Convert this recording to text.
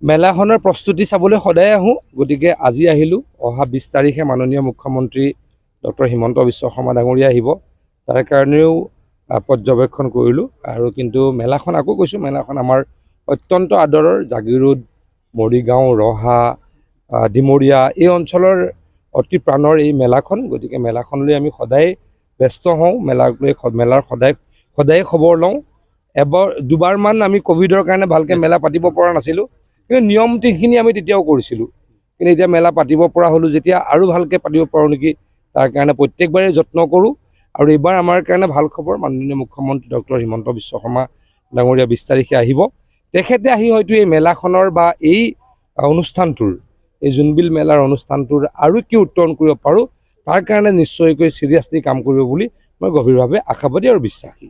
মেলাখনৰ প্ৰস্তুতি চাবলৈ সদায় আহোঁ, গতিকে আজি আহিলোঁ। অহা 20 তাৰিখে মাননীয় মুখ্যমন্ত্ৰী ডক্টৰ হিমন্ত বিশ্ব শৰ্মা ডাঙৰীয়া আহিব, তাৰ কাৰণেও পৰ্যবেক্ষণ কৰিলোঁ। আৰু কিন্তু মেলাখন আকৌ কৈছোঁ, মেলাখন আমাৰ অত্যন্ত আদৰৰ। জাগিৰোড, মৰিগাঁও, ৰহা, ডিমৰীয়া এই অঞ্চলৰ অতি প্ৰাণৰ এই মেলাখন। গতিকে মেলাখনলৈ আমি সদায় ব্যস্ত হওঁ, মেলাৰ সদায় খবৰ লওঁ। দুবাৰমান আমি ক'ভিডৰ কাৰণে ভালকৈ মেলা পাতিব পৰা নাছিলোঁ, কিন্তু নিয়মখিনি আমি তেতিয়াও কৰিছিলোঁ। কিন্তু এতিয়া মেলা পাতিব পৰা হ'লোঁ যেতিয়া আৰু ভালকৈ পাতিব পাৰোঁ নেকি, তাৰ কাৰণে প্ৰত্যেকবাৰেই যত্ন কৰোঁ। আৰু এইবাৰ আমাৰ কাৰণে ভাল খবৰ, মাননীয় মুখ্যমন্ত্ৰী ডক্টৰ হিমন্ত বিশ্ব শৰ্মা ডাঙৰীয়া 20 তাৰিখে আহিব। তেখেতে আহি হয়তো এই মেলাখনৰ বা এই অনুষ্ঠানটোৰ, এই জোনবিল মেলাৰ অনুষ্ঠানটোৰ আৰু কি উত্তৰণ কৰিব পাৰোঁ, তাৰ কাৰণে নিশ্চয়কৈ চিৰিয়াছলি কাম কৰিব বুলি মই গভীৰভাৱে আশাবাদী আৰু বিশ্বাসী।